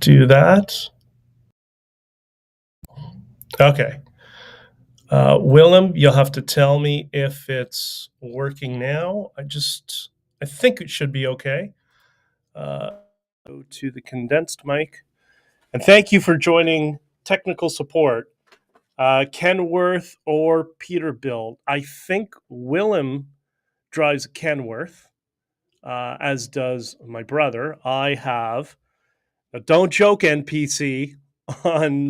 do that. Okay. Willem, you'll have to tell me if it's working now. I think it should be okay. Go to the condensed mic. And thank you for joining technical support. Kenworth or Peterbilt. I think Willem drives a Kenworth, as does my brother. I have, don't joke NPC on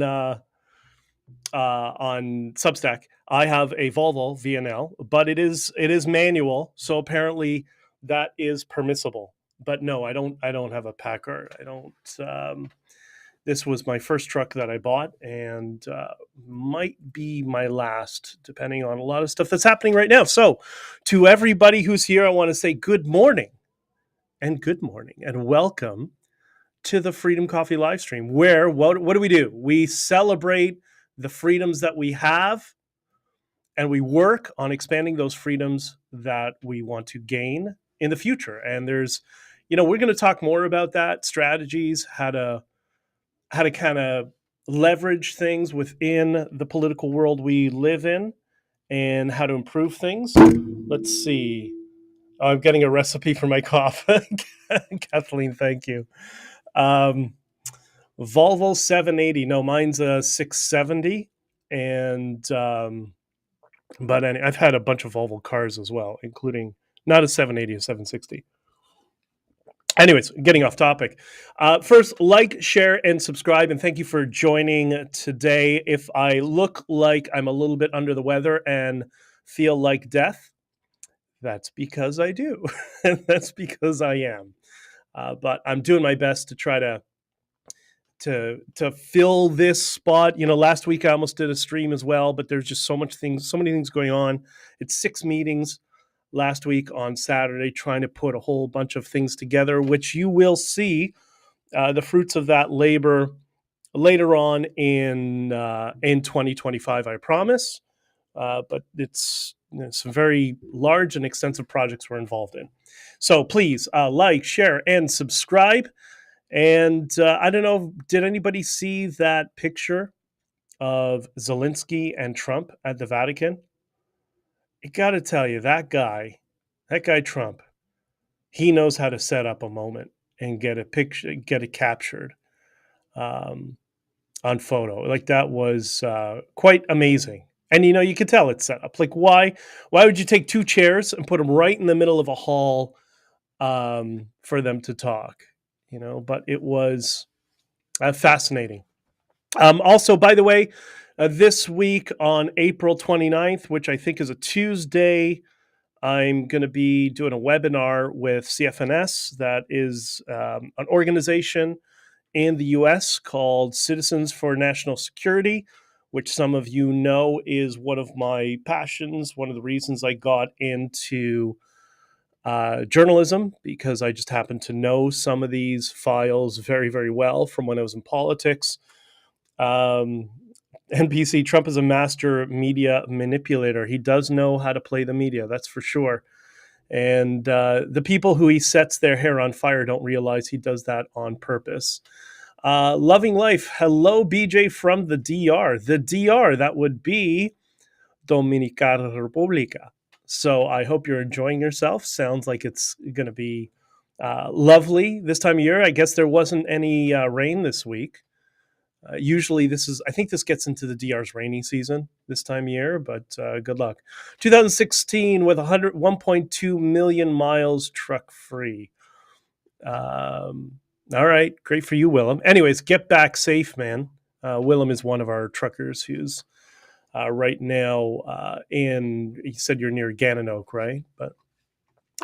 Substack. I have a Volvo VNL, but it is manual, so apparently that is permissible. But no, I don't have a Packard. I don't. This was my first truck that I bought, and might be my last, depending on a lot of stuff that's happening right now. So, to everybody who's here, I want to say good morning, and welcome to the Freedom Coffee live stream, where what do? We celebrate the freedoms that we have, and we work on expanding those freedoms that we want to gain in the future. And there's, we're going to talk more about that, strategies, how to kind of leverage things within the political world we live in, and how to improve things. Let's see. Oh, I'm getting a recipe for my coffee. Kathleen, thank you. Volvo 780. No, mine's a 670. And but anyway, I've had a bunch of Volvo cars as well, including not a 780, a 760. Anyways, getting off topic. First, like, share, and subscribe, and thank you for joining today. If I look like I'm a little bit under the weather and feel like death, that's because I do. And that's because I am. But I'm doing my best to try to fill this spot. Last week I almost did a stream as well, but there's just so many things going on. It's 6 meetings last week on Saturday, trying to put a whole bunch of things together, which you will see the fruits of that labor later on in 2025, I promise. But it's some very large and extensive projects we're involved in. So please like, share, and subscribe. And I don't know, did anybody see that picture of Zelensky and Trump at the Vatican? I got to tell you, that guy Trump, he knows how to set up a moment and get a picture, get it captured on photo. Like, that was quite amazing. And you could tell it's set up. Like, why would you take 2 chairs and put them right in the middle of a hall for them to talk? But it was fascinating. Also, by the way, this week on April 29th, which I think is a Tuesday, I'm going to be doing a webinar with CFNS. That is an organization in the US called Citizens for National Security, which some of you know is one of my passions, one of the reasons I got into journalism, because I just happen to know some of these files very, very well from when I was in politics. NPC, Trump is a master media manipulator. He does know how to play the media, that's for sure. And the people who he sets their hair on fire don't realize he does that on purpose. Loving Life. Hello, BJ from the DR. The DR, that would be Dominicana Republica. So I hope you're enjoying yourself. Sounds like it's going to be lovely this time of year. I guess there wasn't any rain this week. Usually I think this gets into the DR's rainy season this time of year, but good luck. 2016 with 1.2 million miles truck free. All right, great for you, Willem. Anyways, get back safe, man. Willem is one of our truckers who's right now you said you're near Gananoque, right? But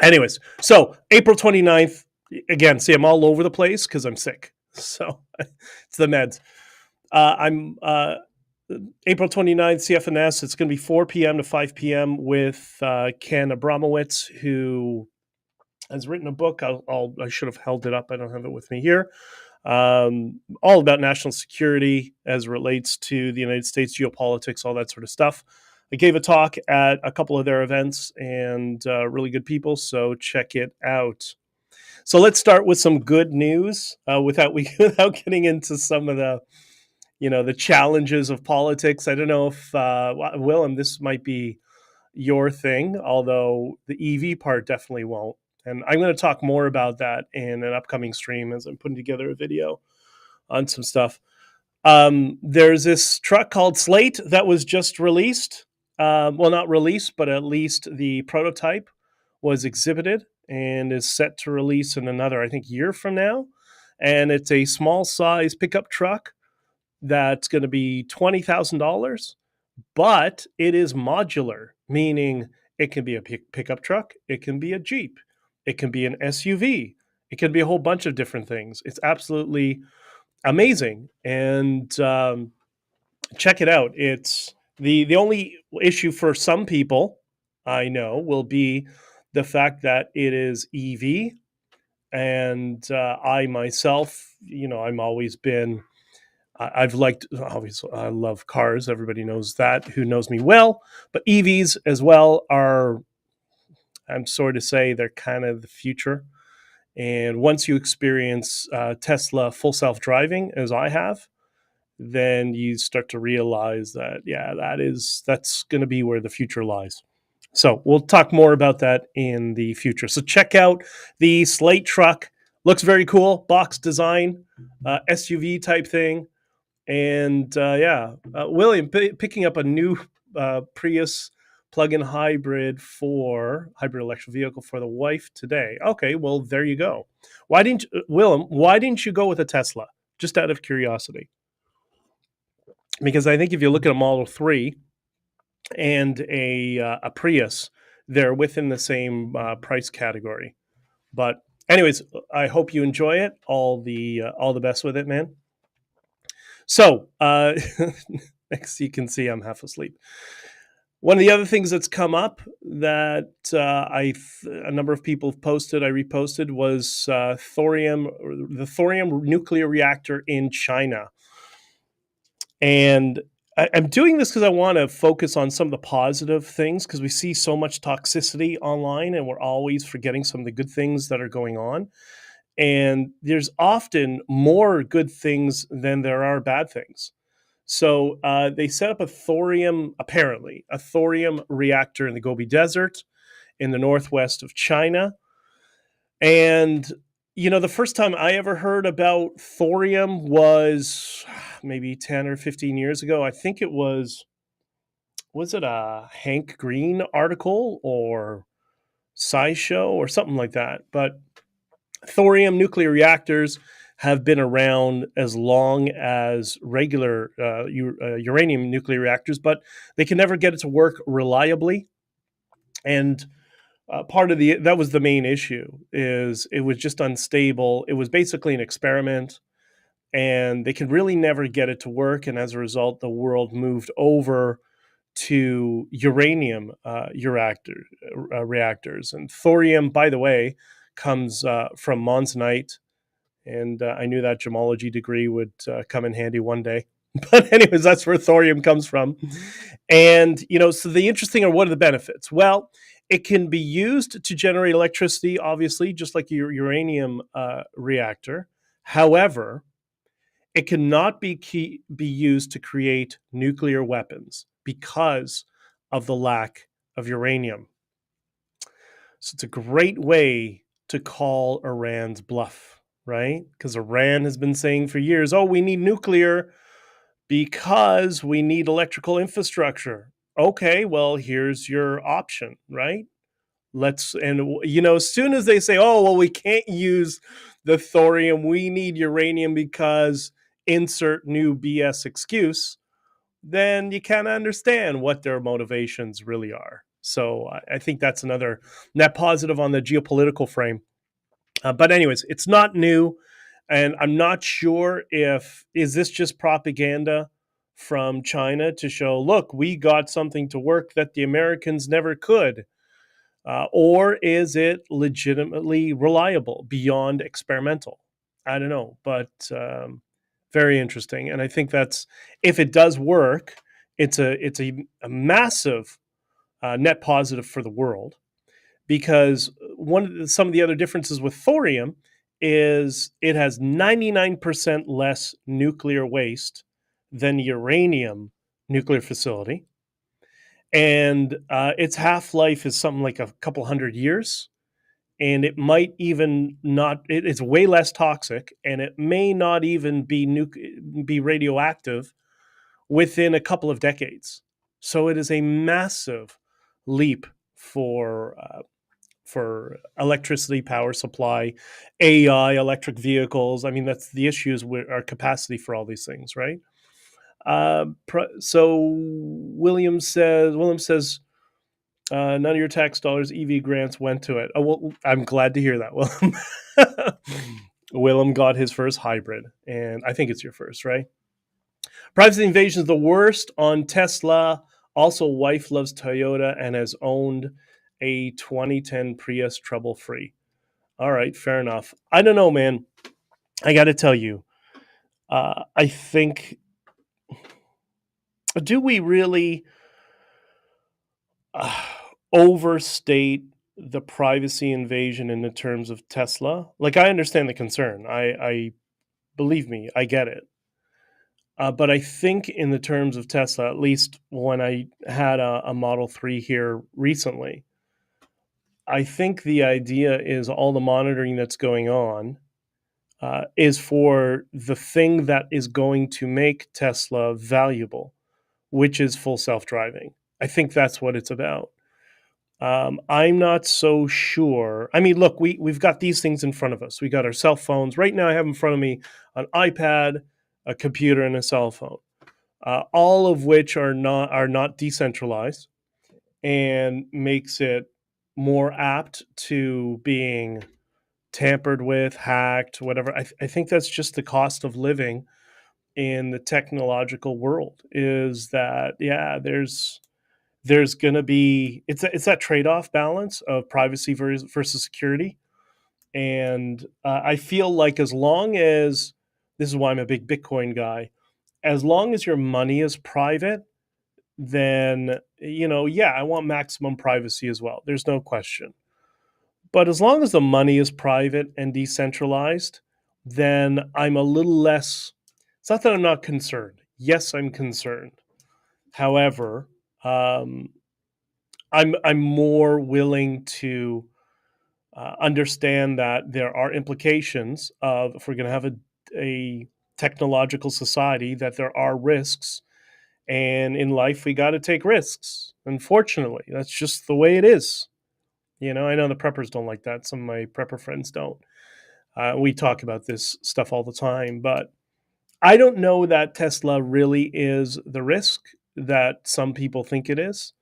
anyways, so April 29th, again, see, I'm all over the place because I'm sick. So it's the meds. I'm April 29th, CFNS. It's going to be 4 p.m. to 5 p.m. with Ken Abramowitz, who has written a book. I should have held it up. I don't have it with me here. All about national security as it relates to the United States, geopolitics, all that sort of stuff. I gave a talk at a couple of their events, and really good people, so check it out. So let's start with some good news without getting into some of the the challenges of politics. I don't know if Willem, this might be your thing, although the EV part definitely won't. And I'm going to talk more about that in an upcoming stream as I'm putting together a video on some stuff. There's this truck called Slate that was just released. Well, not released, but at least the prototype was exhibited and is set to release in another, I think, year from now. And it's a small size pickup truck that's going to be $20,000, but it is modular, meaning it can be a pickup truck, it can be a Jeep, it can be an SUV, it can be a whole bunch of different things. It's absolutely amazing, and check it out. It's the only issue for some people I know will be the fact that it is EV, and I myself, I'm always been. I've liked, obviously, I love cars. Everybody knows that, who knows me well. But EVs as well are, I'm sorry to say, they're kind of the future. And once you experience Tesla full self-driving, as I have, then you start to realize that, yeah, that's going to be where the future lies. So we'll talk more about that in the future. So check out the Slate truck. Looks very cool. Box design, SUV type thing. And William picking up a new Prius plug-in hybrid electric vehicle for the wife today. Okay, well, there you go. Willem, why didn't you go with a Tesla? Just out of curiosity. Because I think if you look at a Model 3 and a Prius, they're within the same price category. But anyways, I hope you enjoy it. All the best with it, man. So, next you can see I'm half asleep. One of the other things that's come up that a number of people have posted, I reposted, was Thorium, the Thorium nuclear reactor in China. And I'm doing this because I want to focus on some of the positive things, because we see so much toxicity online and we're always forgetting some of the good things that are going on. And there's often more good things than there are bad things. So they set up a thorium reactor in the Gobi Desert in the northwest of China. And, the first time I ever heard about thorium was maybe 10 or 15 years ago. I think it was it a Hank Green article or SciShow or something like that? But thorium nuclear reactors have been around as long as regular uranium nuclear reactors, but they can never get it to work reliably. And that was the main issue, is it was just unstable. It was basically an experiment, and they could really never get it to work. And as a result, the world moved over to uranium reactors. And thorium, by the way, comes from monzonite. And I knew that gemology degree would come in handy one day. But anyways, that's where thorium comes from. And, so the interesting are, what are the benefits? Well, it can be used to generate electricity, obviously, just like your uranium reactor. However, it cannot be used to create nuclear weapons because of the lack of uranium. So it's a great way to call Iran's bluff, right? Because Iran has been saying for years, oh, we need nuclear because we need electrical infrastructure. Okay, well, here's your option, right? As soon as they say, oh, well, we can't use the thorium, we need uranium because insert new BS excuse, then you kind of understand what their motivations really are. So I think that's another net positive on the geopolitical frame. But anyways, it's not new. And I'm not sure is this just propaganda from China to show, look, we got something to work that the Americans never could? Or is it legitimately reliable beyond experimental? I don't know, but very interesting. And I think if it does work, it's a massive net positive for the world, because some of the other differences with thorium is it has 99% less nuclear waste than uranium nuclear facility, and its half-life is something like a couple hundred years, and it might even not, it's way less toxic, and it may not even be radioactive within a couple of decades. So it is a massive leap for electricity power supply, AI, electric vehicles. I mean, that's the issues with our capacity for all these things, right? So William says, none of your tax dollars, EV grants went to it. Oh, well, I'm glad to hear that, Willem. Willem got his first hybrid, and I think it's your first, right? Privacy invasion is the worst on Tesla. Also, wife loves Toyota and has owned a 2010 Prius trouble-free. All right, fair enough. I don't know, man. I got to tell you, I think, do we really overstate the privacy invasion in the terms of Tesla? Like, I understand the concern. I believe me, I get it. But I think in the terms of Tesla, at least when I had a Model 3 here recently, I think the idea is all the monitoring that's going on is for the thing that is going to make Tesla valuable, which is full self-driving. I think that's what it's about. I'm not so sure. I mean, look, we've got these things in front of us. We got our cell phones. Right now I have in front of me an iPad, a computer, and a cell phone, all of which are not decentralized, and makes it more apt to being tampered with, hacked, whatever. I think that's just the cost of living in the technological world, is that, yeah, there's going to be, it's that trade-off balance of privacy versus security. And I feel like as long as, this is why I'm a big Bitcoin guy, as long as your money is private, then, yeah, I want maximum privacy as well. There's no question. But as long as the money is private and decentralized, then I'm a little less, it's not that I'm not concerned. Yes, I'm concerned. However, I'm more willing to understand that there are implications of, if we're going to have a technological society, that there are risks. And in life, we got to take risks. Unfortunately, that's just the way it is. I know the preppers don't like that. Some of my prepper friends don't. We talk about this stuff all the time, but I don't know that Tesla really is the risk that some people think it is.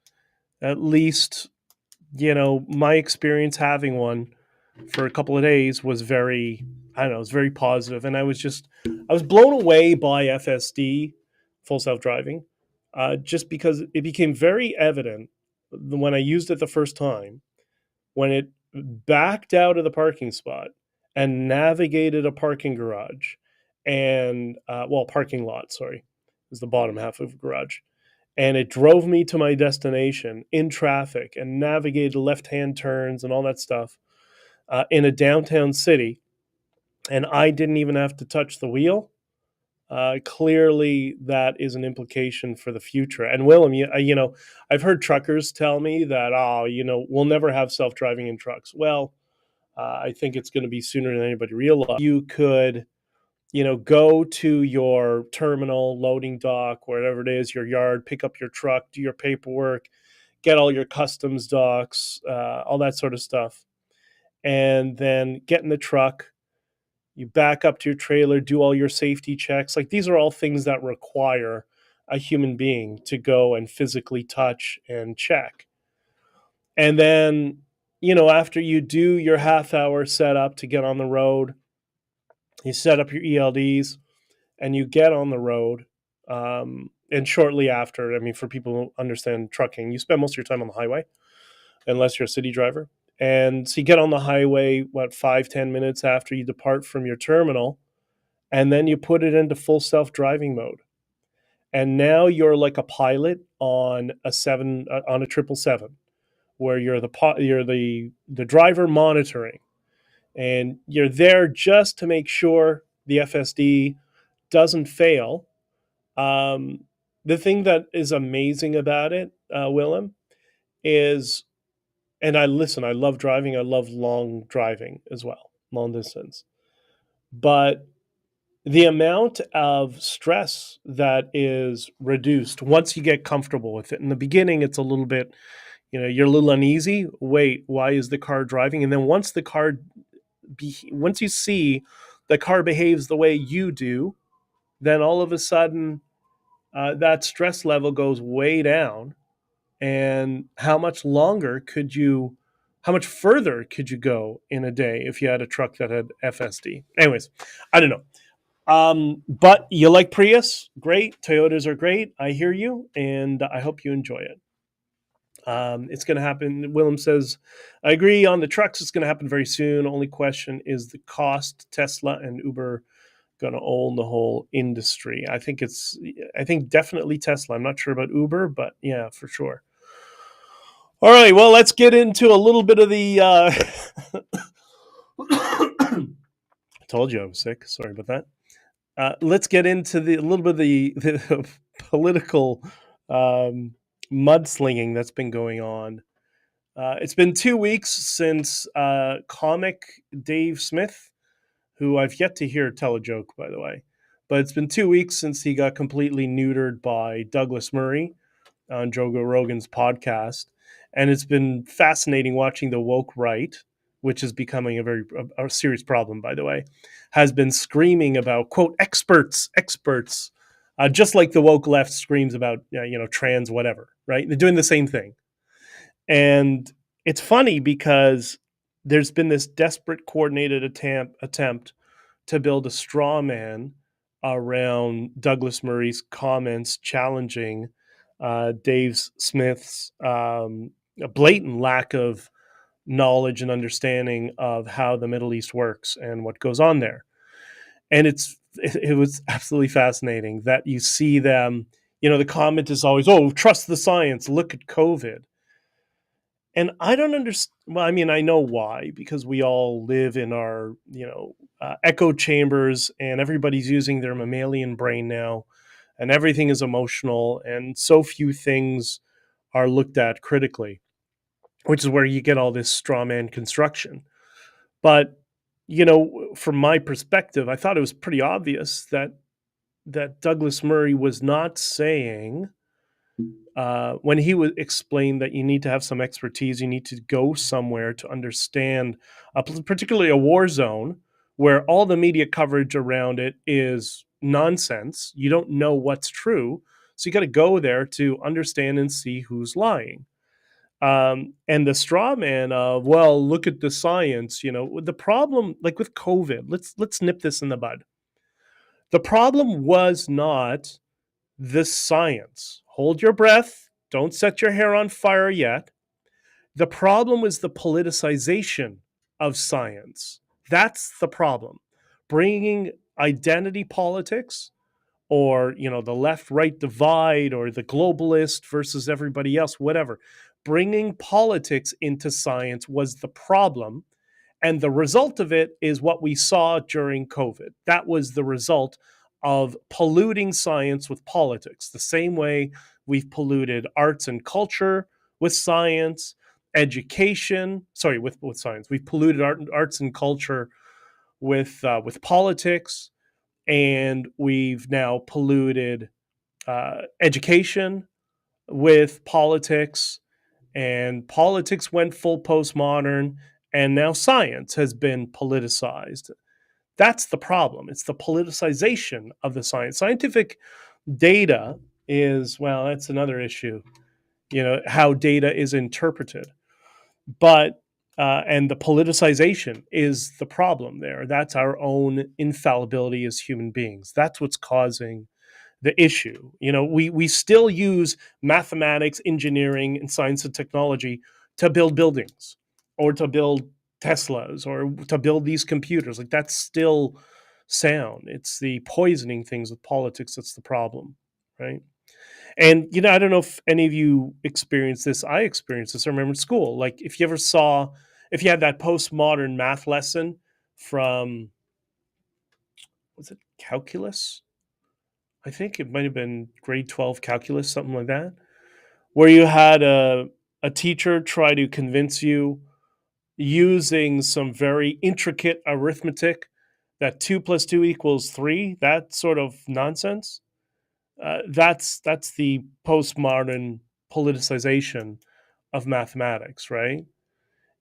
At least, my experience having one for a couple of days was very, I don't know, it was very positive. And I was blown away by FSD, full self-driving, just because it became very evident when I used it the first time, when it backed out of the parking spot and navigated a parking garage and, parking lot, sorry, is the bottom half of a garage. And it drove me to my destination in traffic and navigated left-hand turns and all that stuff in a downtown city. And I didn't even have to touch the wheel. Clearly, that is an implication for the future. And Willem, I've heard truckers tell me that, we'll never have self-driving in trucks. Well, I think it's going to be sooner than anybody realizes. You could, go to your terminal, loading dock, wherever it is, your yard, pick up your truck, do your paperwork, get all your customs docs, all that sort of stuff. And then get in the truck, you back up to your trailer, do all your safety checks. Like, these are all things that require a human being to go and physically touch and check. And then, after you do your half-hour setup to get on the road, you set up your ELDs and you get on the road. And shortly after, I mean, for people who understand trucking, you spend most of your time on the highway, unless you're a city driver. And so you get on the highway, 5-10 minutes after you depart from your terminal, and then you put it into full self-driving mode. And now you're like a pilot on a 777 where you're the driver monitoring, and you're there just to make sure the FSD doesn't fail. The thing that is amazing about it, Willem, is, and I love driving. I love long driving as well, long distance. But the amount of stress that is reduced once you get comfortable with it. In the beginning, it's a little bit, you're a little uneasy. Wait, why is the car driving? And then once once you see the car behaves the way you do, then all of a sudden that stress level goes way down. And how much further could you go in a day if you had a truck that had FSD? Anyways, I don't know. But you like Prius? Great. Toyotas are great. I hear you, and I hope you enjoy it. It's going to happen. Willem says, I agree on the trucks. It's going to happen very soon. Only question is the cost. Tesla and Uber going to own the whole industry. I think definitely Tesla. I'm not sure about Uber, but yeah, for sure. All right. Well, let's get into a little bit of the. I told you I was sick. Sorry about that. Let's get into a little bit of the political mudslinging that's been going on. It's been 2 weeks since comic Dave Smith, who I've yet to hear tell a joke, by the way, but it's been 2 weeks since he got completely neutered by Douglas Murray on Joe Rogan's podcast. And it's been fascinating watching the woke right, which is becoming a serious problem, by the way, has been screaming about, quote, experts, just like the woke left screams about, trans whatever, right? They're doing the same thing. And it's funny because there's been this desperate coordinated attempt to build a straw man around Douglas Murray's comments challenging Dave Smith's blatant lack of knowledge and understanding of how the Middle East works and what goes on there. And it was absolutely fascinating that you see them, the comment is always, oh, trust the science, look at COVID. And I don't understand. Well, I mean, I know why, because we all live in our, echo chambers, and everybody's using their mammalian brain now, and everything is emotional, and so few things are looked at critically, which is where you get all this straw man construction. But, from my perspective, I thought it was pretty obvious that Douglas Murray was not saying, when he would explain that you need to have some expertise, you need to go somewhere to understand, particularly a war zone where all the media coverage around it is nonsense. You don't know what's true. So you got to go there to understand and see who's lying. And the straw man of, well, look at the science, the problem, like with COVID, let's nip this in the bud. The problem was not the science. Hold your breath. Don't set your hair on fire yet. The problem was the politicization of science. That's the problem. Bringing identity politics, or, the left-right divide, or the globalist versus everybody else, whatever. Bringing politics into science was the problem. And the result of it is what we saw during COVID. That was the result of polluting science with politics, the same way we've polluted arts and culture with science, with science. We've polluted arts and culture with politics, and we've now polluted education with politics, and politics went full postmodern, and now science has been politicized. That's the problem. It's the politicization of the science. Scientific data is, well, that's another issue, how data is interpreted. But, and the politicization is the problem there. That's our own infallibility as human beings. That's what's causing the issue. We still use mathematics, engineering, and science and technology to build buildings, or to build Teslas, or to build these computers. Like, that's still sound. It's the poisoning things with politics that's the problem, right? And I don't know if any of you experienced this. I experienced this. I remember in school, like if you had that postmodern math lesson from, was it calculus? I think it might have been grade 12 calculus, something like that, where you had a teacher try to convince you using some very intricate arithmetic that 2 plus 2 equals 3, that sort of nonsense. That's the postmodern politicization of mathematics, right?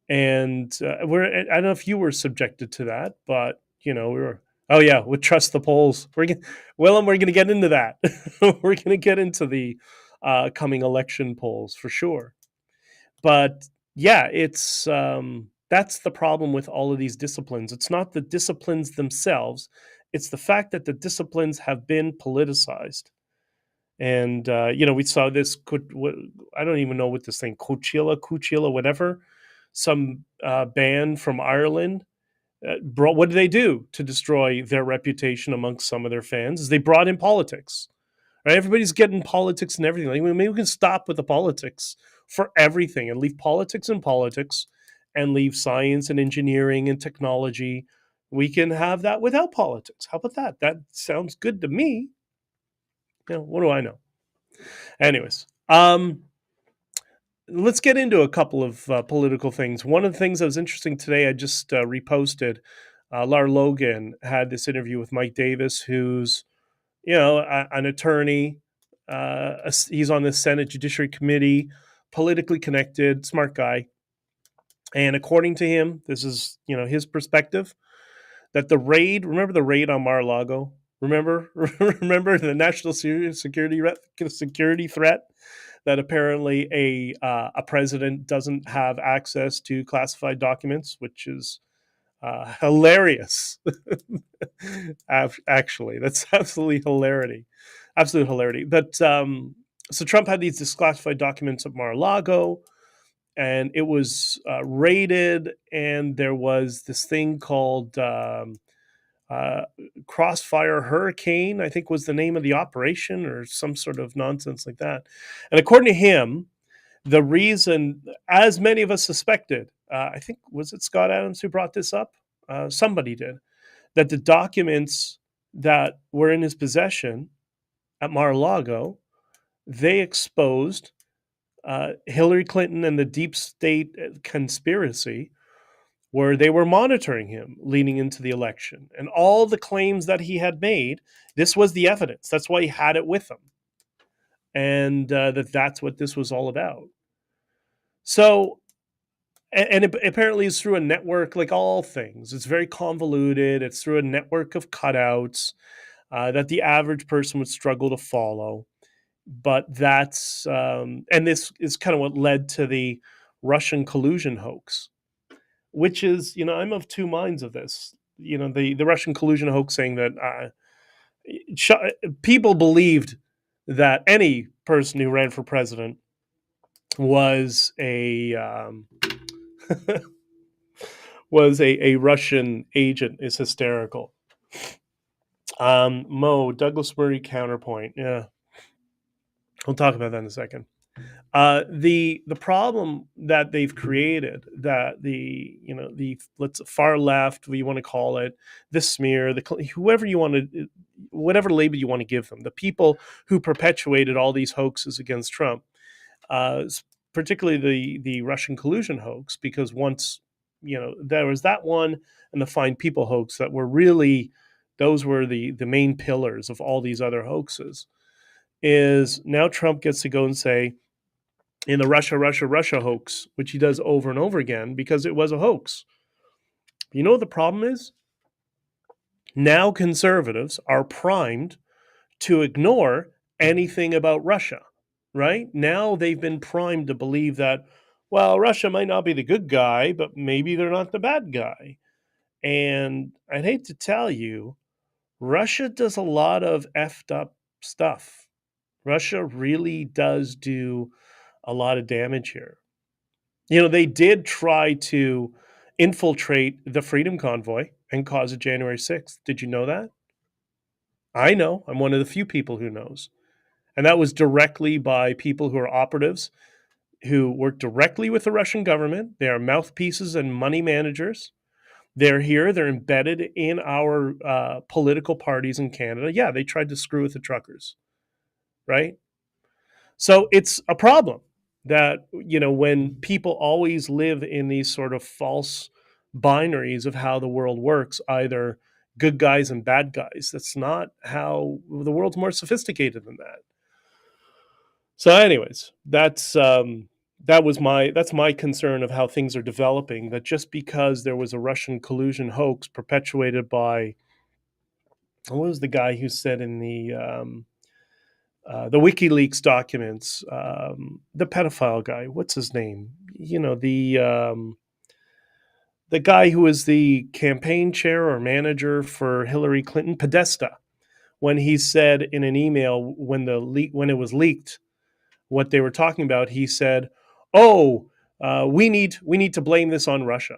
And I don't know if you were subjected to that, but we were. Oh yeah, with trust the polls. We're going to get into that. We're going to get into the coming election polls for sure. But yeah, it's that's the problem with all of these disciplines. It's not the disciplines themselves; it's the fact that the disciplines have been politicized. And we saw this. I don't even know what this thing, 𝐶𝐐𝐒, whatever. Some band from Ireland brought. What did they do to destroy their reputation amongst some of their fans? Is they brought in politics. Right? Everybody's getting politics and everything. Like, maybe we can stop with the politics for everything and leave politics in politics, and leave science and engineering and technology. We can have that without politics. How about that? That sounds good to me. What do I know? Anyways, let's get into a couple of political things. One of the things that was interesting today, I just reposted. Lara Logan had this interview with Mike Davis, who's an attorney. He's on the Senate Judiciary Committee, politically connected, smart guy. And according to him, this is his perspective, that the raid. Remember the raid on Mar-a-Lago? Remember the national security threat, that apparently a president doesn't have access to classified documents, which is hilarious. Actually, that's absolutely hilarity. Absolute hilarity. But so Trump had these disclassified documents at Mar-a-Lago, and it was raided, and there was this thing called Crossfire Hurricane, I think was the name of the operation, or some sort of nonsense like that. And according to him, the reason, as many of us suspected, I think, was it Scott Adams who brought this up? Somebody did, that the documents that were in his possession at Mar-a-Lago, they exposed Hillary Clinton and the deep state conspiracy, where they were monitoring him leading into the election. And all the claims that he had made, this was the evidence. That's why he had it with him. And that's what this was all about. So, and it apparently is through a network, like all things. It's very convoluted. It's through a network of cutouts that the average person would struggle to follow. But that's, and this is kind of what led to the Russian collusion hoax, which is, I'm of two minds of this. The Russian collusion hoax, saying that people believed that any person who ran for president was a was a Russian agent, is hysterical. Douglas Murray counterpoint. Yeah, we'll talk about that in a second. The problem that they've created, that the let's far left, what you want to call it, the smear, whoever you want to, whatever label you want to give them, the people who perpetuated all these hoaxes against Trump, particularly the Russian collusion hoax, because once there was that one, and the Fine People hoax, that were really, those were the main pillars of all these other hoaxes. Is now Trump gets to go and say, in the Russia hoax, which he does over and over again because it was a hoax. You know what the problem is? Now conservatives are primed to ignore anything about Russia, right? Now they've been primed to believe that, well, Russia might not be the good guy, but maybe they're not the bad guy. And I'd hate to tell you, Russia does a lot of effed up stuff. Russia really does do a lot of damage here. They did try to infiltrate the Freedom Convoy and cause a January 6th. Did you know that? I know. I'm one of the few people who knows. And that was directly by people who are operatives who work directly with the Russian government. They are mouthpieces and money managers. They're here. They're embedded in our political parties in Canada. Yeah, they tried to screw with the truckers, right? So it's a problem that, when people always live in these sort of false binaries of how the world works, either good guys and bad guys, that's not how the world's more sophisticated than that. So, anyways, that's my concern of how things are developing. That just because there was a Russian collusion hoax perpetuated by, what was the guy who said in the WikiLeaks documents, the pedophile guy, what's his name? The guy who was the campaign chair or manager for Hillary Clinton, Podesta, when he said in an email when it was leaked what they were talking about, he said, "Oh, we need to blame this on Russia."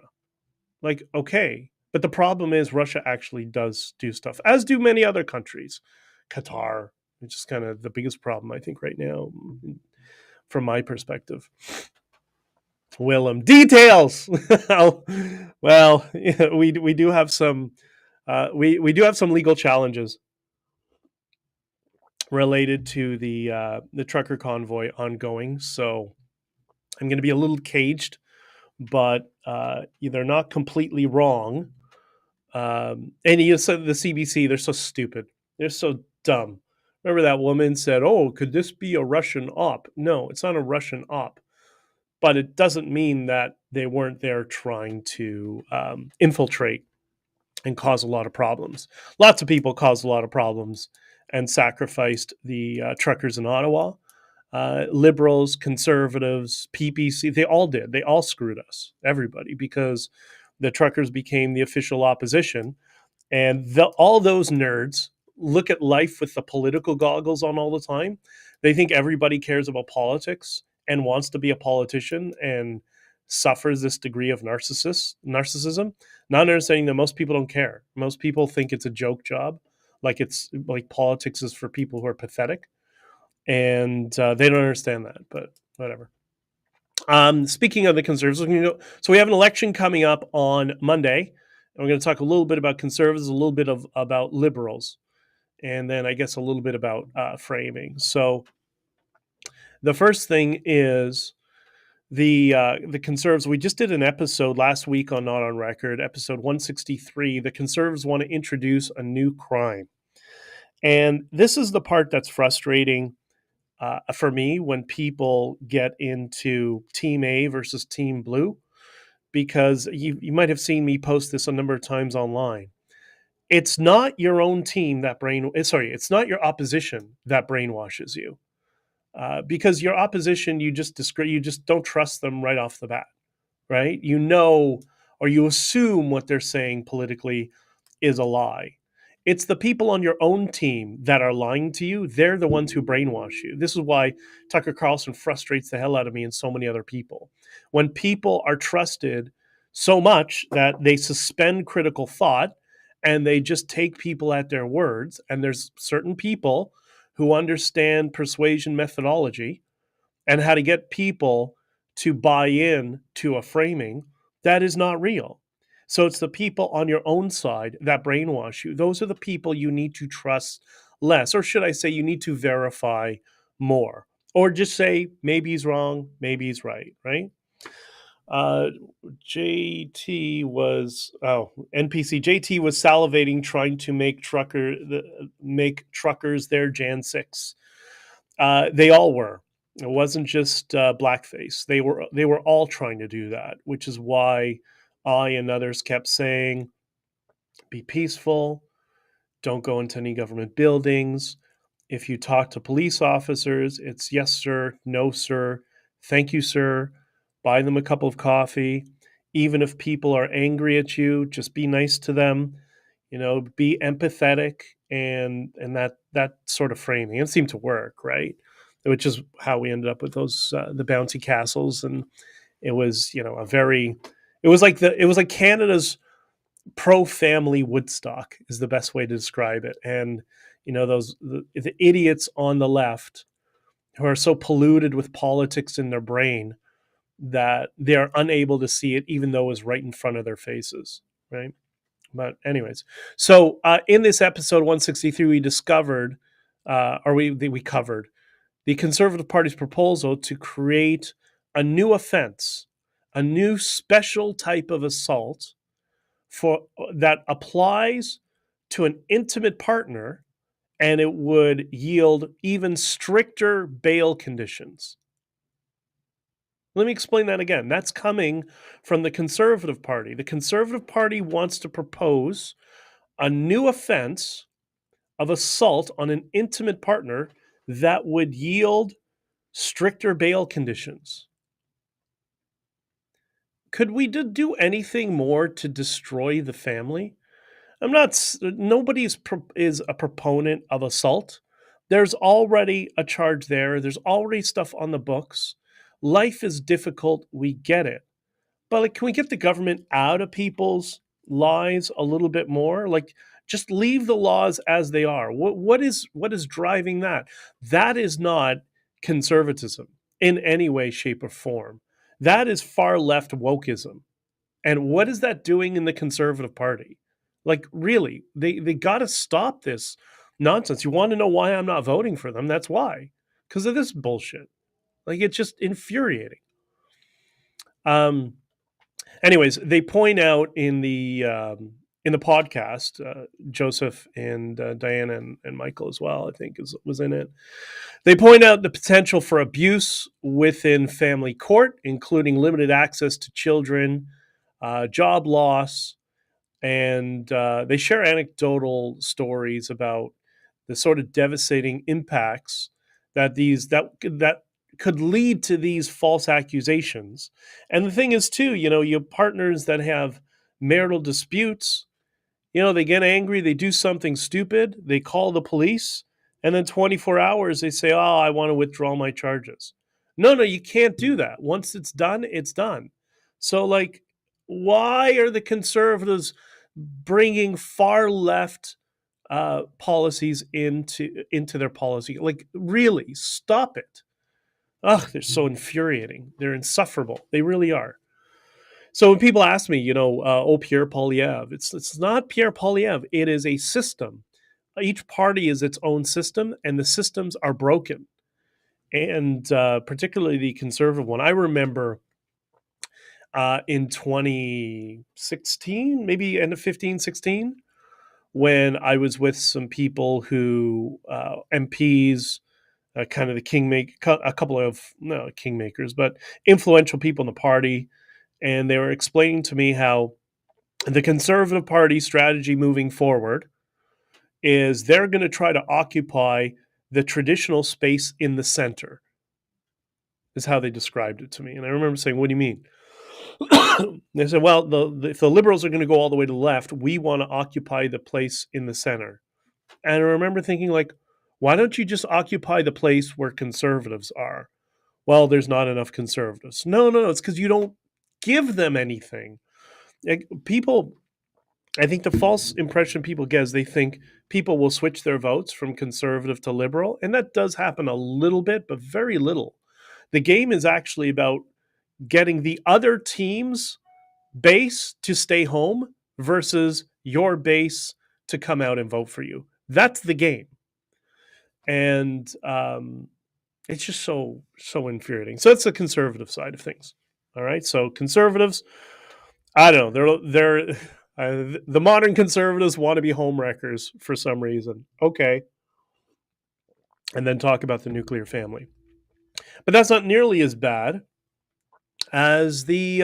Like, okay, but the problem is Russia actually does do stuff, as do many other countries. Qatar, which is kind of the biggest problem, I think, right now, from my perspective. Willem, details. Well, we do have some we do have some legal challenges related to the trucker convoy ongoing. So I'm going to be a little caged, but they're not completely wrong. And you said the CBC, they're so stupid. They're so dumb. Remember that woman said, "Oh, could this be a Russian op?" No, it's not a Russian op. But it doesn't mean that they weren't there trying to infiltrate and cause a lot of problems. Lots of people caused a lot of problems and sacrificed the truckers in Ottawa. Liberals, conservatives, PPC, they all did. They all screwed us, everybody, because the truckers became the official opposition. And all those nerds look at life with the political goggles on all the time. They think everybody cares about politics and wants to be a politician and suffers this degree of narcissism, not understanding that most people don't care. Most people think it's a joke job, like it's like politics is for people who are pathetic, and they don't understand that. But whatever. Speaking of the Conservatives, so we have an election coming up on Monday, and we're going to talk a little bit about Conservatives, a little bit about Liberals, and then I guess a little bit about framing. So the first thing is the Conservatives. We just did an episode last week on Not on Record, episode 163. The Conservatives want to introduce a new crime, and this is the part that's frustrating for me when people get into Team A versus Team Blue, because you might have seen me post this a number of times online. It's not your own team it's not your opposition that brainwashes you, because your opposition, you just don't trust them right off the bat, right? Or you assume what they're saying politically is a lie. It's the people on your own team that are lying to you. They're the ones who brainwash you. This is why Tucker Carlson frustrates the hell out of me and so many other people. When people are trusted so much that they suspend critical thought and they just take people at their words, and there's certain people who understand persuasion methodology and how to get people to buy in to a framing that is not real. So it's the people on your own side that brainwash you. Those are the people you need to trust less, or should I say, you need to verify more, or just say maybe he's wrong, maybe he's right. Right? JT was NPC. JT was salivating trying to make truckers their Jan 6. They all were. It wasn't just blackface. They were all trying to do that, which is why I and others kept saying, be peaceful, don't go into any government buildings. If you talk to police officers, it's yes, sir, no, sir, thank you, sir, buy them a cup of coffee. Even if people are angry at you, just be nice to them, be empathetic, and that sort of framing. It seemed to work, right? Which is how we ended up with those the bouncy castles, and it was it was like Canada's pro-family Woodstock is the best way to describe it. And the idiots on the left who are so polluted with politics in their brain that they are unable to see it, even though it's right in front of their faces, right? But anyways, so in this episode 163, we discovered, we covered the Conservative Party's proposal to create a new offense, a new special type of assault that applies to an intimate partner, and it would yield even stricter bail conditions. Let me explain that again. That's coming from the Conservative Party. The Conservative Party wants to propose a new offense of assault on an intimate partner that would yield stricter bail conditions. Could we do anything more to destroy the family? Nobody is a proponent of assault. There's already a charge there. There's already stuff on the books. Life is difficult. We get it. But like, can we get the government out of people's lives a little bit more? Like, just leave the laws as they are. What is driving that? That is not conservatism in any way, shape, or form. That is far left wokeism. And what is that doing in the Conservative Party? Like, really, they got to stop this nonsense. You want to know why I'm not voting for them? That's why. Because of this bullshit. Like, it's just infuriating. Anyways, they point out in the podcast, Joseph and Diana and Michael as well, I think was in it. They point out the potential for abuse within family court, including limited access to children, job loss, and they share anecdotal stories about the sort of devastating impacts that could lead to these false accusations. And the thing is, too, you have partners that have marital disputes. They get angry, they do something stupid, they call the police, and then 24 hours they say, "Oh, I want to withdraw my charges." No, you can't do that. Once it's done, it's done. So, like, why are the conservatives bringing far left policies into their policy? Like, really, stop it. Ugh, they're so infuriating. They're insufferable. They really are. So when people ask me, Pierre Poilievre, it's not Pierre Poilievre. It is a system. Each party is its own system, and the systems are broken. And particularly the conservative one. I remember in 2016, maybe end of 15, 16, when I was with some people who, MPs, kind of the kingmaker, a couple of, no kingmakers, but influential people in the party. And they were explaining to me how the Conservative Party strategy moving forward is they're going to try to occupy the traditional space in the center, is how they described it to me. And I remember saying, "What do you mean?" They said, "Well, if the liberals are going to go all the way to the left, we want to occupy the place in the center." And I remember thinking, like, why don't you just occupy the place where conservatives are? Well, there's not enough conservatives. No, it's because you don't give them anything. Like, I think the false impression people get is they think people will switch their votes from conservative to liberal, and that does happen a little bit, but very little. The game is actually about getting the other team's base to stay home versus your base to come out and vote for you. That's the game. And it's just so infuriating. So that's the conservative side of things. All right. So conservatives, I don't know. They're the modern conservatives want to be home wreckers for some reason. Okay. And then talk about the nuclear family. But that's not nearly as bad as the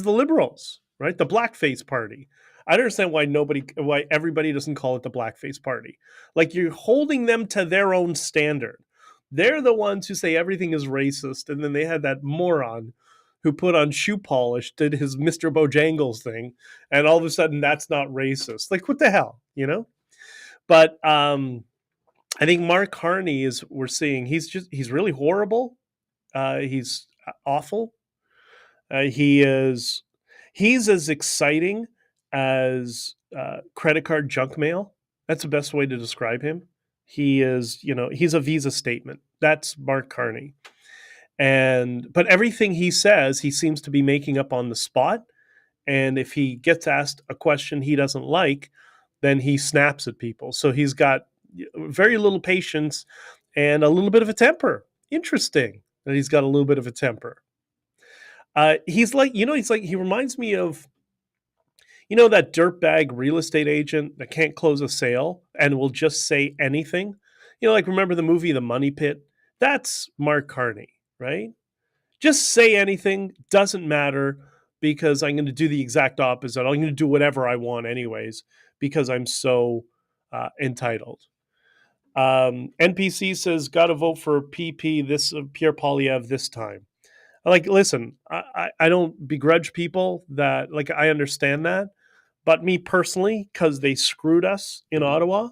liberals, right? The blackface party. I don't understand why everybody doesn't call it the blackface party. Like, you're holding them to their own standard. They're the ones who say everything is racist, and then they had that moron who put on shoe polish, did his Mr. Bojangles thing, and all of a sudden that's not racist. Like, what the hell, But I think Mark Carney we're seeing, he's really horrible. He's awful. He's as exciting as credit card junk mail. That's the best way to describe him. He is, he's a visa statement. That's Mark Carney. But everything he says, he seems to be making up on the spot. And if he gets asked a question he doesn't like, then he snaps at people. So he's got very little patience and a little bit of a temper. Interesting that he's got a little bit of a temper. He's like, he reminds me of, that dirtbag real estate agent that can't close a sale and will just say anything. Like remember the movie The Money Pit? That's Mark Carney, right? Just say anything, doesn't matter, because I'm going to do the exact opposite. I'm going to do whatever I want anyways, because I'm so entitled. NPC says, got to vote for PP, this Pierre Poilievre this time. Like, listen, I don't begrudge people that, like, I understand that. But me personally, because they screwed us in Ottawa,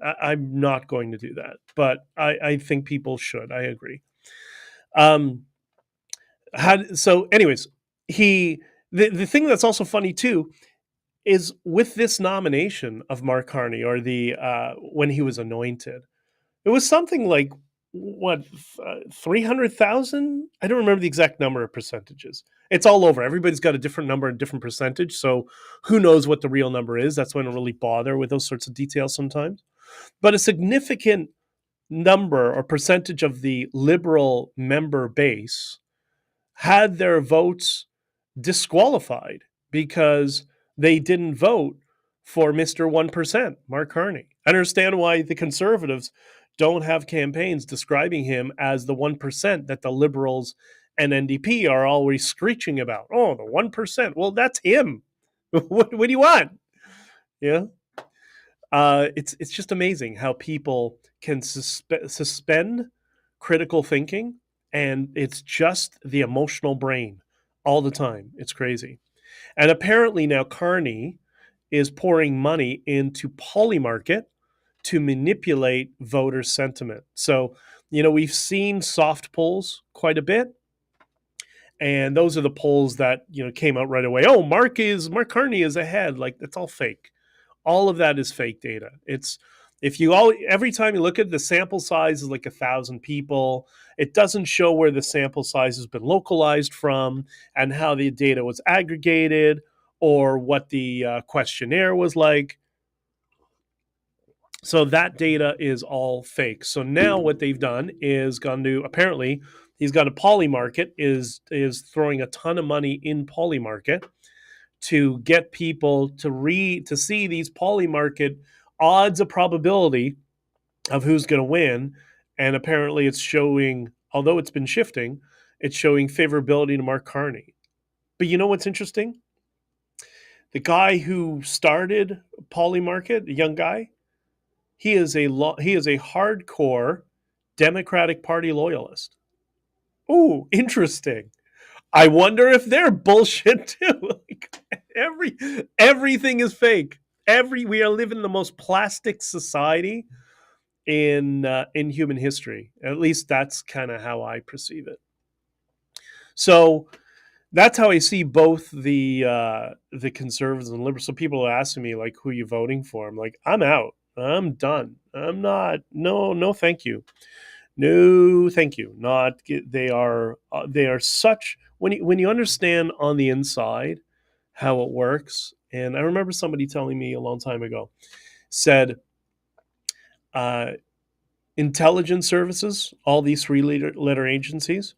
I'm not going to do that. But I think people should. I agree. Anyways, the thing that's also funny too is with this nomination of Mark Carney, or when he was anointed, it was something like 300,000. I don't remember the exact number of percentages. It's all over. Everybody's got a different number and different percentage, so who knows what the real number is. That's why I don't really bother with those sorts of details sometimes. But a significant number or percentage of the Liberal member base had their votes disqualified because they didn't vote for Mr. 1%, Mark Carney. I understand why the Conservatives don't have campaigns describing him as the 1% that the Liberals and NDP are always screeching about. Oh, the 1%. Well, that's him. what do you want? Yeah. It's just amazing how people can suspend critical thinking, and it's just the emotional brain all the time. It's crazy. And apparently now Carney is pouring money into Polymarket to manipulate voter sentiment. So, we've seen soft polls quite a bit. And those are the polls that, came out right away. Oh, Mark Carney is ahead. Like, that's all fake. All of that is fake data. Every time you look at the sample size is like 1,000 people. It doesn't show where the sample size has been localized from and how the data was aggregated or what the questionnaire was like. So that data is all fake. So now what they've done is apparently he's got a Polymarket, is throwing a ton of money in Polymarket to get people to see these Polymarket odds of probability of who's going to win. And apparently it's showing, although it's been shifting, it's showing favorability to Mark Carney. But you know what's interesting? The guy who started Polymarket, a young guy, he is a hardcore Democratic Party loyalist. Ooh, interesting. I wonder if they're bullshit too. Like, everything is fake. We are living in the most plastic society in human history. At least that's kind of how I perceive it. So that's how I see both the Conservatives and Liberals. So people are asking me, like, who are you voting for? I'm like, I'm out. I'm done. I'm not. No, thank you. No, thank you. Not. They are such. When you understand on the inside how it works, and I remember somebody telling me a long time ago, said, intelligence services, all these three-letter agencies,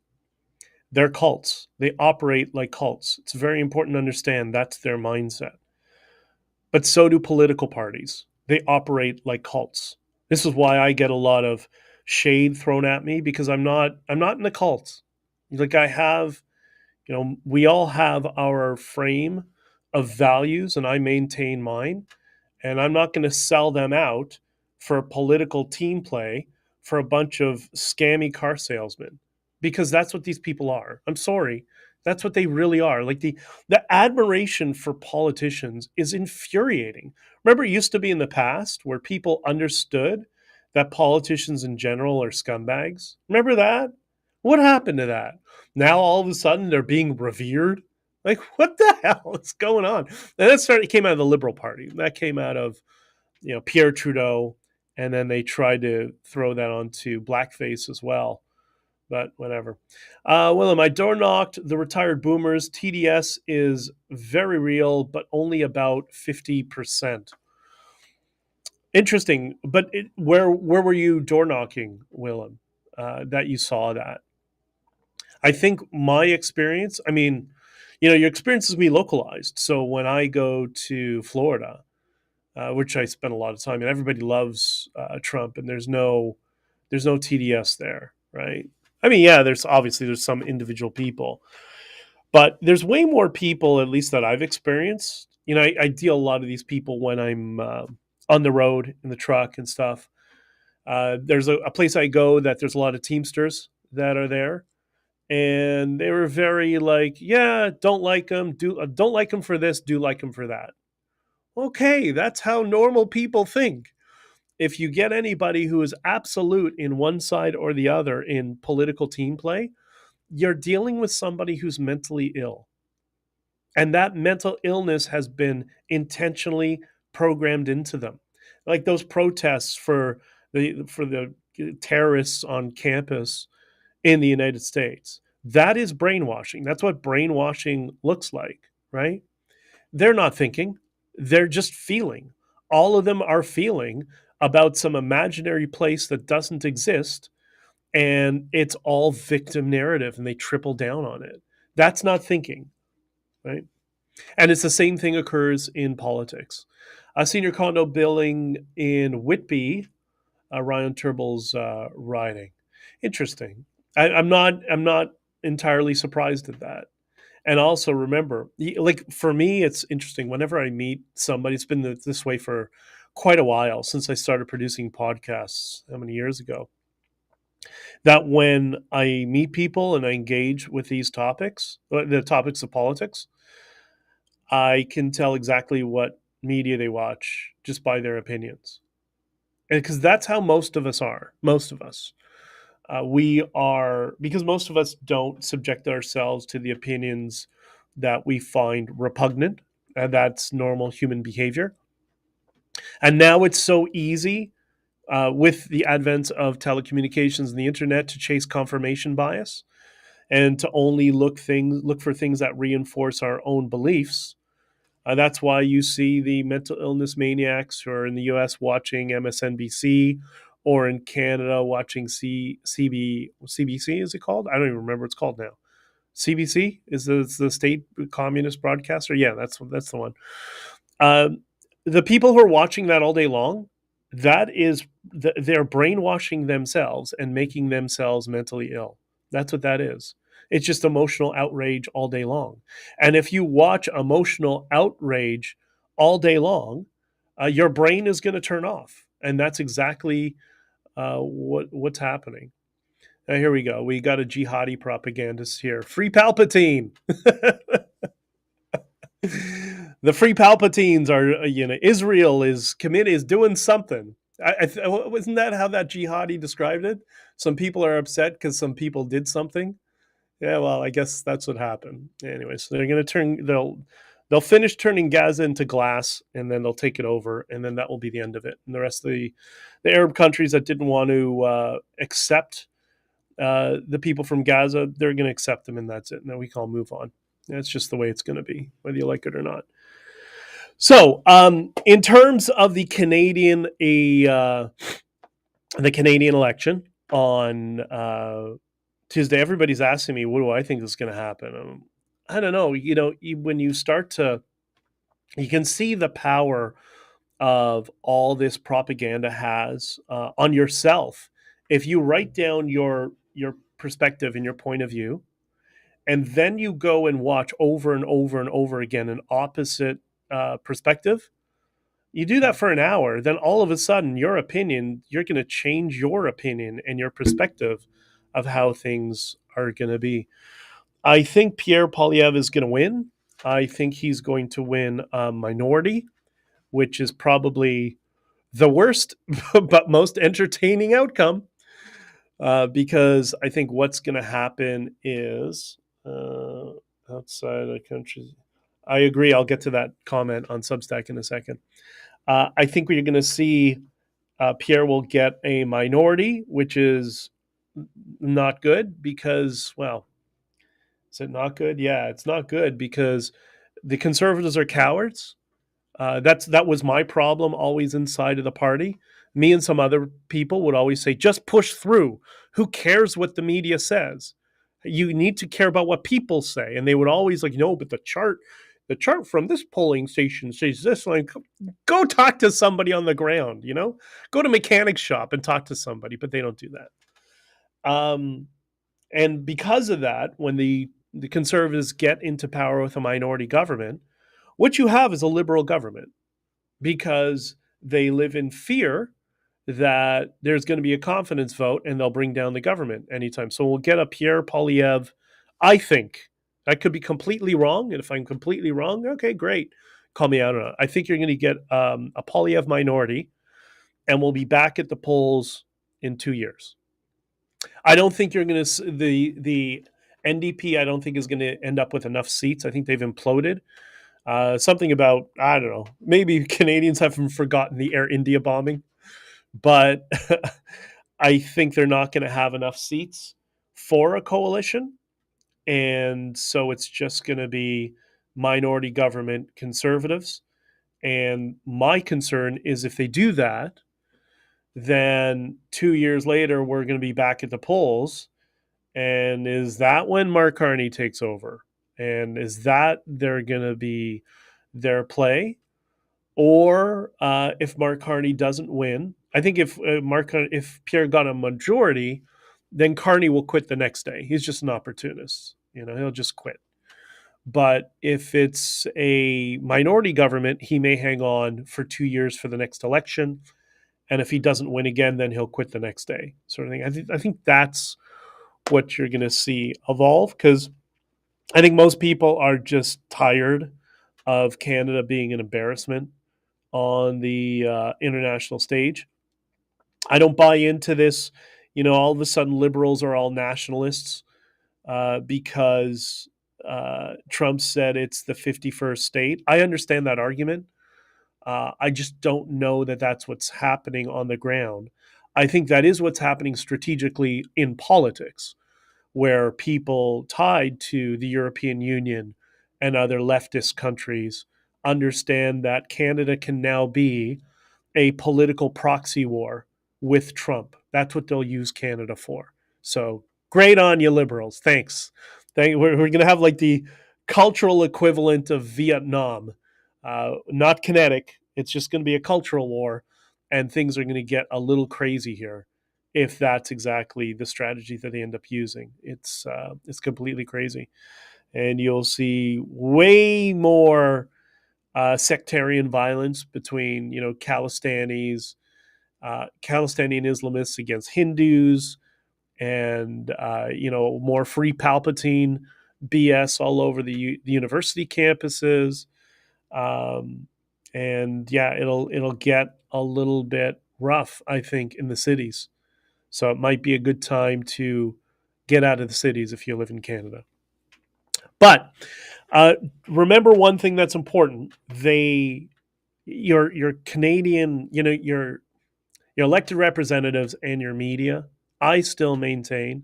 they're cults. They operate like cults. It's very important to understand that's their mindset. But so do political parties. They operate like cults. This is why I get a lot of shade thrown at me, because I'm not in a cult. Like, I have, we all have our frame of values, and I maintain mine, and I'm not going to sell them out for political team play for a bunch of scammy car salesmen, because that's what these people are. I'm sorry. That's what they really are. Like, the admiration for politicians is infuriating. Remember, it used to be in the past where people understood that politicians in general are scumbags. Remember that? What happened to that? Now all of a sudden they're being revered. Like, what the hell is going on? And that came out of the Liberal Party. That came out of Pierre Trudeau and then they tried to throw that onto blackface as well. But whatever. Willem, I door knocked the retired boomers. TDS is very real, but only about 50%. Interesting. But where were you door knocking, Willem, that you saw that? I think my experience, I mean, your experience is me localized. So when I go to Florida, which I spend a lot of time, and everybody loves Trump, and there's no TDS there, right? I mean, yeah, there's some individual people, but there's way more people, at least that I've experienced. I deal a lot of these people when I'm on the road in the truck and stuff. There's a place I go that there's a lot of Teamsters that are there, and they were very like, yeah, don't like them, don't like them for this, do like them for that. Okay, that's how normal people think. If you get anybody who is absolute in one side or the other in political team play, you're dealing with somebody who's mentally ill. And that mental illness has been intentionally programmed into them. Like those protests for the terrorists on campus in the United States. That is brainwashing. That's what brainwashing looks like, right? They're not thinking, they're just feeling. All of them are feeling about some imaginary place that doesn't exist, and it's all victim narrative, and they triple down on it. That's not thinking, right? And it's the same thing occurs in politics. A senior condo building in Whitby, Ryan Turble's riding. Interesting. I'm not entirely surprised at that. And also remember, like for me, it's interesting. Whenever I meet somebody, it's been this way for quite a while since I started producing podcasts. How many years ago? That when I meet people and I engage with these topics, the topics of politics, I can tell exactly what media they watch just by their opinions. Because that's how most of us are. Most of us. We are, because most of us don't subject ourselves to the opinions that we find repugnant, and that's normal human behavior. And now it's so easy with the advent of telecommunications and the internet to chase confirmation bias and to only look for things that reinforce our own beliefs. That's why you see the mental illness maniacs who are in the US watching MSNBC, or in Canada watching CBC, is it called? I don't even remember what it's called now. CBC is the state communist broadcaster. Yeah, that's the one. The people who are watching that all day long, they're brainwashing themselves and making themselves mentally ill. That's what that is. It's just emotional outrage all day long. And if you watch emotional outrage all day long, your brain is going to turn off. And that's exactly what's happening. Now, here we go. We got a jihadi propagandist here. Free Palpatine. The Free Palpatines are, Israel is committed, is doing something. Wasn't that how that jihadi described it? Some people are upset because some people did something. Yeah, well, I guess that's what happened. Anyway, so they're going to they'll finish turning Gaza into glass, and then they'll take it over, and then that will be the end of it. And the rest of the Arab countries that didn't want to accept the people from Gaza, they're going to accept them, and that's it. And then we can all move on. That's just the way it's going to be, whether you like it or not. So, in terms of the Canadian election on Tuesday, everybody's asking me, what do I think is going to happen? I don't know. When you start to, you can see the power of all this propaganda has on yourself. If you write down your perspective and your point of view, and then you go and watch over and over and over again an opposite perspective, you do that for an hour, then all of a sudden you're going to change your opinion and your perspective of how things are going to be. I think Pierre Poilievre is going to win. I think he's going to win a minority, which is probably the worst but most entertaining outcome, because I think what's going to happen is outside the country. I agree. I'll get to that comment on Substack in a second. I think we're going to see Pierre will get a minority, which is not good because, well, is it not good? Yeah, it's not good because the conservatives are cowards. That was my problem always inside of the party. Me and some other people would always say, just push through. Who cares what the media says? You need to care about what people say. And they would always like, no, but the chart from this polling station says this. Like, go talk to somebody on the ground, go to mechanic's shop and talk to somebody, but they don't do that. And because of that, when the conservatives get into power with a minority government, what you have is a liberal government because they live in fear that there's going to be a confidence vote and they'll bring down the government anytime. So we'll get a Pierre Poilievre, I think. I could be completely wrong. And if I'm completely wrong, okay, great. Call me out on it. I think you're going to get a Poilievre minority and we'll be back at the polls in 2 years. I don't think you're going to, the NDP, I don't think is going to end up with enough seats. I think they've imploded. Something about, I don't know, maybe Canadians haven't forgotten the Air India bombing, but I think they're not going to have enough seats for a coalition. And so it's just going to be minority government conservatives. And my concern is if they do that, then 2 years later, we're going to be back at the polls. And is that when Mark Carney takes over? And is that they're going to be their play? Or if Mark Carney doesn't win, I think if Pierre got a majority, then Carney will quit the next day. He's just an opportunist. He'll just quit. But if it's a minority government, he may hang on for 2 years for the next election. And if he doesn't win again, then he'll quit the next day, sort of thing. I think that's what you're going to see evolve, because I think most people are just tired of Canada being an embarrassment on the international stage. I don't buy into this. All of a sudden liberals are all nationalists because Trump said it's the 51st state. I understand that argument. I just don't know that that's what's happening on the ground. I think that is what's happening strategically in politics, where people tied to the European Union and other leftist countries understand that Canada can now be a political proxy war with Trump. That's what they'll use Canada for. So great on you, liberals. Thanks. We're going to have like the cultural equivalent of Vietnam, not kinetic. It's just going to be a cultural war, and things are going to get a little crazy here if that's exactly the strategy that they end up using. It's completely crazy, and you'll see way more sectarian violence between Khalistanis, Khalistani Islamists against Hindus, and more Free Palpatine BS all over the university campuses. And yeah, it'll get a little bit rough, I think, in the cities. So it might be a good time to get out of the cities if you live in Canada. But remember one thing that's important: your Canadian, your elected representatives and your media, I still maintain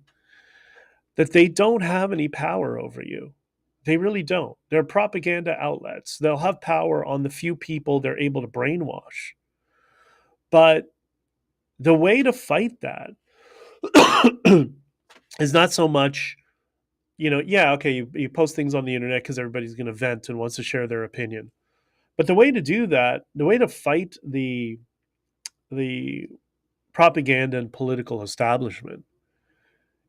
that they don't have any power over you. They really don't. They're propaganda outlets. They'll have power on the few people they're able to brainwash. But the way to fight that is not so much, you post things on the internet because everybody's going to vent and wants to share their opinion. But the way to do that, the way to fight the propaganda and political establishment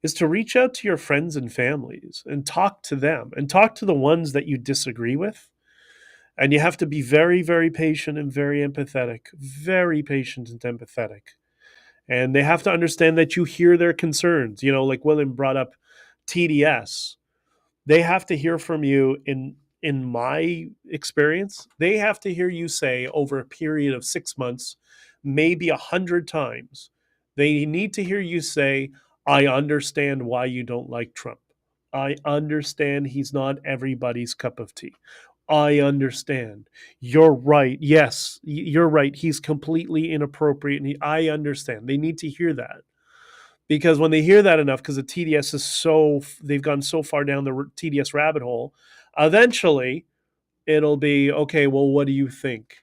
is to reach out to your friends and families and talk to them and talk to the ones that you disagree with. And you have to be very, very patient and very empathetic, very patient and empathetic. And they have to understand that you hear their concerns. Like William brought up TDS. They have to hear from you in my experience. They have to hear you say over a period of 6 months, maybe 100 times, they need to hear you say, I understand why you don't like Trump. I understand he's not everybody's cup of tea. I understand. You're right. Yes, you're right. He's completely inappropriate. And I understand. They need to hear that. Because when they hear that enough, because the TDS is they've gone so far down the TDS rabbit hole, eventually it'll be, okay, well, what do you think?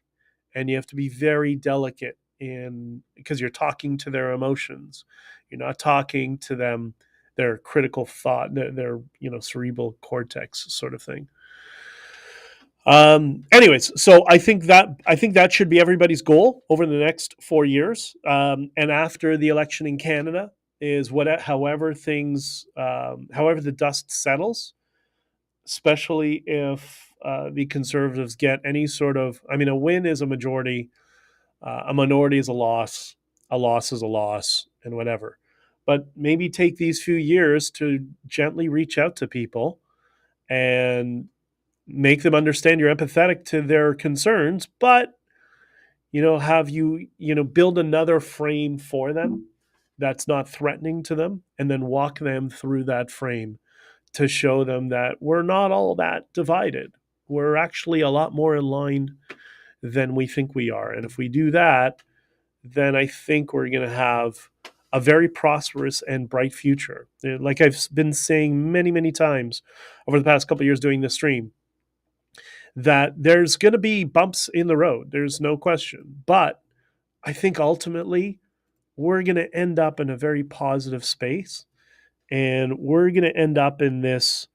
And you have to be very delicate because you're talking to their emotions. You're not talking to them, their critical thought, their cerebral cortex sort of thing. Anyways, so I think that should be everybody's goal over the next 4 years. And after the election in Canada is however however the dust settles, especially if the Conservatives get any sort of, I mean, a win is a majority, a minority is a loss is a loss, and whatever. But maybe take these few years to gently reach out to people and make them understand you're empathetic to their concerns, but have build another frame for them that's not threatening to them, and then walk them through that frame to show them that we're not all that divided. We're actually a lot more in line than we think we are. And if we do that, then I think we're going to have a very prosperous and bright future. Like I've been saying many, many times over the past couple of years doing this stream, that there's going to be bumps in the road. There's no question. But I think ultimately we're going to end up in a very positive space, and we're going to end up in this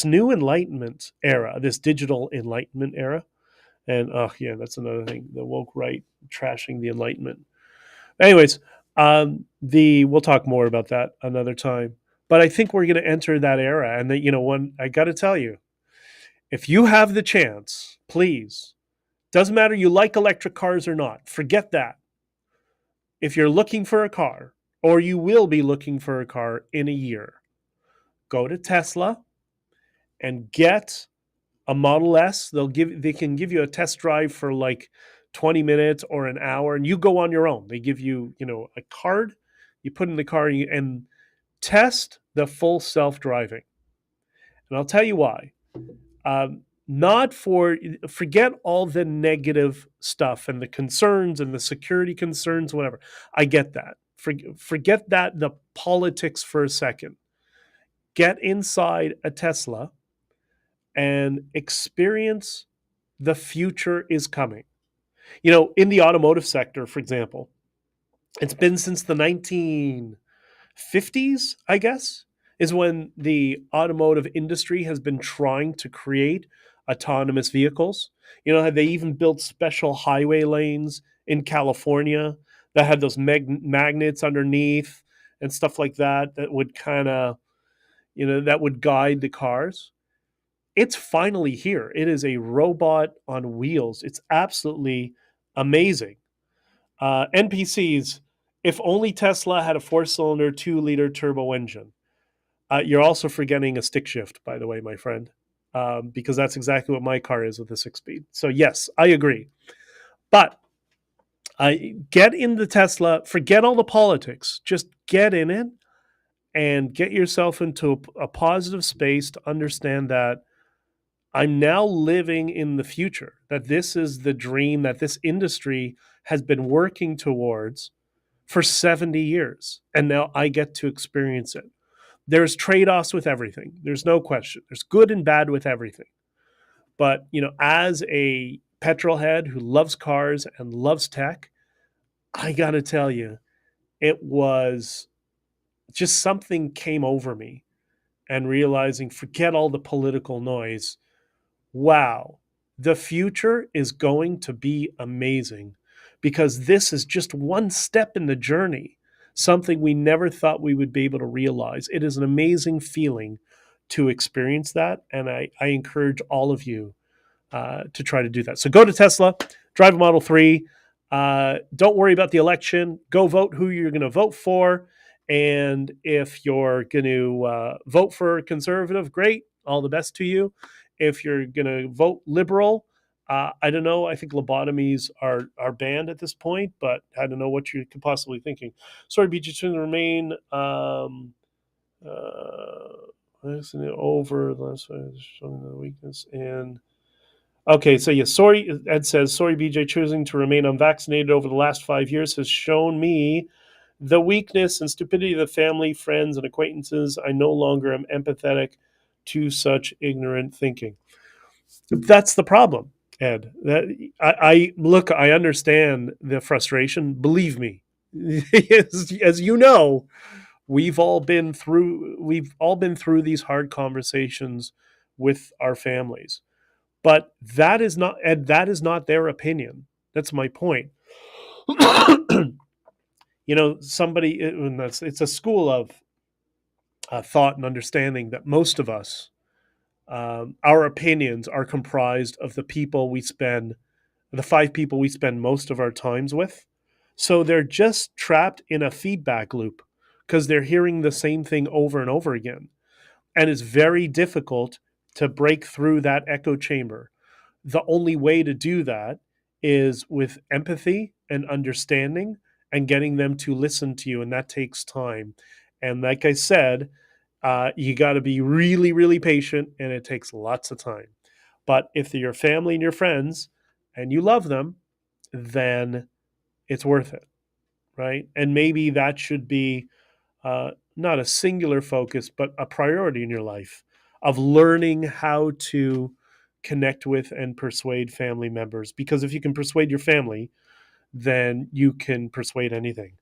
new enlightenment era, this digital enlightenment era. And oh yeah, that's another thing, the woke right trashing the enlightenment. Anyways, we'll talk more about that another time. But I think we're going to enter that era, and that when I got to tell you, if you have the chance, please, doesn't matter you like electric cars or not, forget that. If you're looking for a car, or you will be looking for a car in a year, go to Tesla and get a Model S. They can give you a test drive for like 20 minutes or an hour, and you go on your own. They give you, a card, you put in the car and test the full self-driving. And I'll tell you why. Not forget all the negative stuff and the concerns and the security concerns, whatever. I get that. Forget that, the politics for a second. Get inside a Tesla and experience the future is coming. In the automotive sector, for example, it's been since the 1950s, I guess, is when the automotive industry has been trying to create autonomous vehicles. They even built special highway lanes in California that had those magnets underneath and stuff like that would kind of, that would guide the cars. It's finally here. It is a robot on wheels. It's absolutely amazing. NPCs, if only Tesla had a 4-cylinder, 2-liter turbo engine. You're also forgetting a stick shift, by the way, my friend, because that's exactly what my car is with a 6-speed. So yes, I agree. But get in the Tesla, forget all the politics, just get in it and get yourself into a positive space to understand that I'm now living in the future, that this is the dream that this industry has been working towards for 70 years. And now I get to experience it. There's trade-offs with everything. There's no question. There's good and bad with everything. But, as a petrol head who loves cars and loves tech, I got to tell you, it was just something came over me, and realizing, forget all the political noise. Wow, the future is going to be amazing, because this is just one step in the journey, something we never thought we would be able to realize. It is an amazing feeling to experience that, and I encourage all of you to try to do that. So go to Tesla, drive a Model 3. Don't worry about the election. Go vote who you're going to vote for. And if you're going to vote for conservative, great. All the best to you. If you're going to vote liberal, I don't know. I think lobotomies are banned at this point, but I don't know what you could possibly thinking. Sorry, BG to remain over. Showing the weakness and Okay, so yeah, sorry, Ed says, sorry, BJ, choosing to remain unvaccinated over the last 5 years has shown me the weakness and stupidity of the family, friends, and acquaintances. I no longer am empathetic to such ignorant thinking. That's the problem, Ed. I look, I understand the frustration. Believe me, as you know, we've all been through these hard conversations with our families. But that is not, Ed, that is not their opinion. That's my point. Somebody, it's a school of thought and understanding that most of us, our opinions are comprised of the 5 people we spend most of our times with. So they're just trapped in a feedback loop because they're hearing the same thing over and over again. And it's very difficult to break through that echo chamber. The only way to do that is with empathy and understanding and getting them to listen to you. And that takes time. And like I said, you got to be really, really patient, and it takes lots of time. But if they're your family and your friends and you love them, then it's worth it, right? And maybe that should be not a singular focus, but a priority in your life of learning how to connect with and persuade family members. Because if you can persuade your family, then you can persuade anything.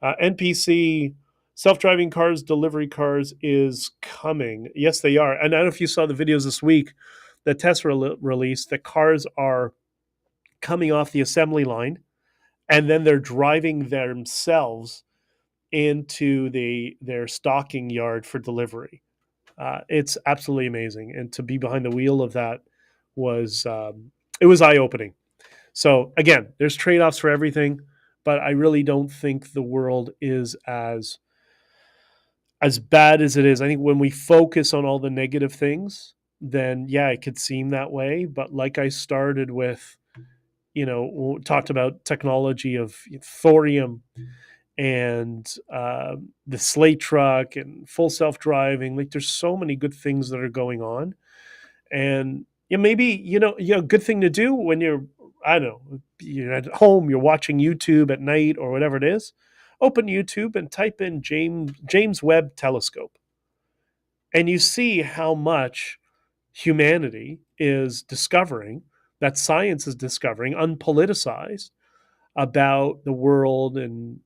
NPC, self-driving cars, delivery cars is coming. Yes, they are. And I don't know if you saw the videos this week that Tesla released. The cars are coming off the assembly line, and then they're driving themselves into their stocking yard for delivery. It's absolutely amazing, and to be behind the wheel of that was eye opening. So again, there's trade offs for everything, but I really don't think the world is as bad as it is. I think when we focus on all the negative things, then yeah, it could seem that way. But like I started with, talked about technology of thorium and the slate truck and full self-driving. Like there's so many good things that are going on. And maybe, good thing to do when you're, I don't know, you're at home, you're watching YouTube at night or whatever it is. Open YouTube and type in James Webb Telescope. And you see how much humanity is discovering, that science is discovering, unpoliticized, about the world and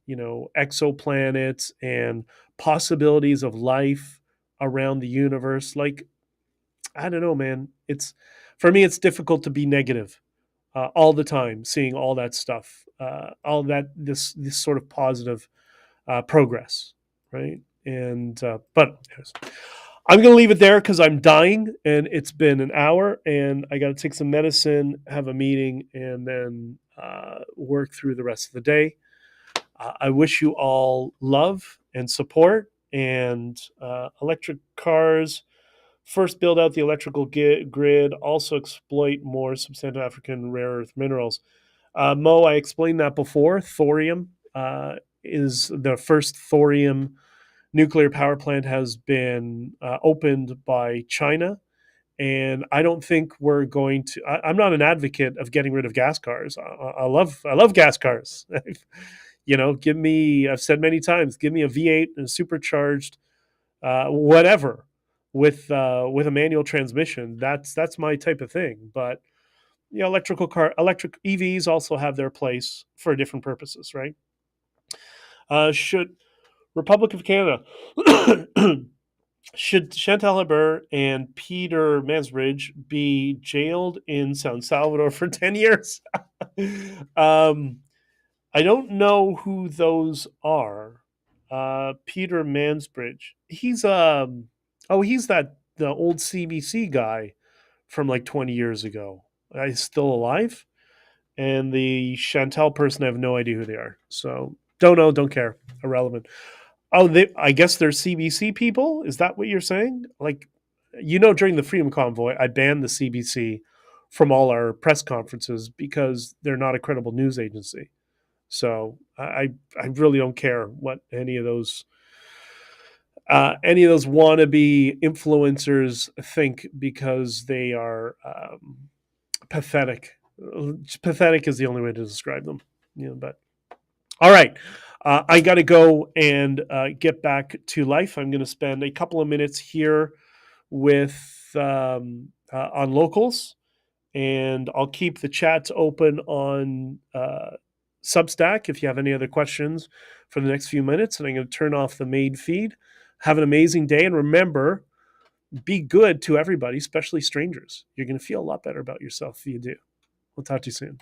exoplanets and possibilities of life around the universe. Like, I don't know, man. It's, for me, it's difficult to be negative all the time, seeing all that stuff, all that this sort of positive progress, right? And but anyways, I'm going to leave it there because I'm dying and it's been an hour and I got to take some medicine, have a meeting, and then work through the rest of the day. I wish you all love and support, and electric cars. First, build out the electrical grid. Also, exploit more substantial African rare earth minerals. Mo, I explained that before. Thorium is the first thorium nuclear power plant has been opened by China. And I don't think we're going to. I'm not an advocate of getting rid of gas cars. I love gas cars. Give me. I've said many times, give me a V8 and a supercharged, whatever, with a manual transmission. That's my type of thing. But electric EVs also have their place for different purposes, right? Should Republic of Canada should Chantal Hebert and Peter Mansbridge be jailed in San Salvador for 10 years? I don't know who those are. Peter Mansbridge. He's he's the old CBC guy from like 20 years ago. He's still alive. And the Chantal person, I have no idea who they are. So don't know, don't care, irrelevant. Oh, I guess they're CBC people. Is that what you're saying? Like, during the Freedom Convoy, I banned the CBC from all our press conferences because they're not a credible news agency. So I really don't care what any of those wannabe influencers think, because they are pathetic. Pathetic is the only way to describe them. But all right. I got to go and get back to life. I'm going to spend a couple of minutes here with on locals, and I'll keep the chats open on Substack if you have any other questions for the next few minutes. And I'm going to turn off the main feed. Have an amazing day, and remember, be good to everybody, especially strangers. You're going to feel a lot better about yourself if you do. We'll talk to you soon.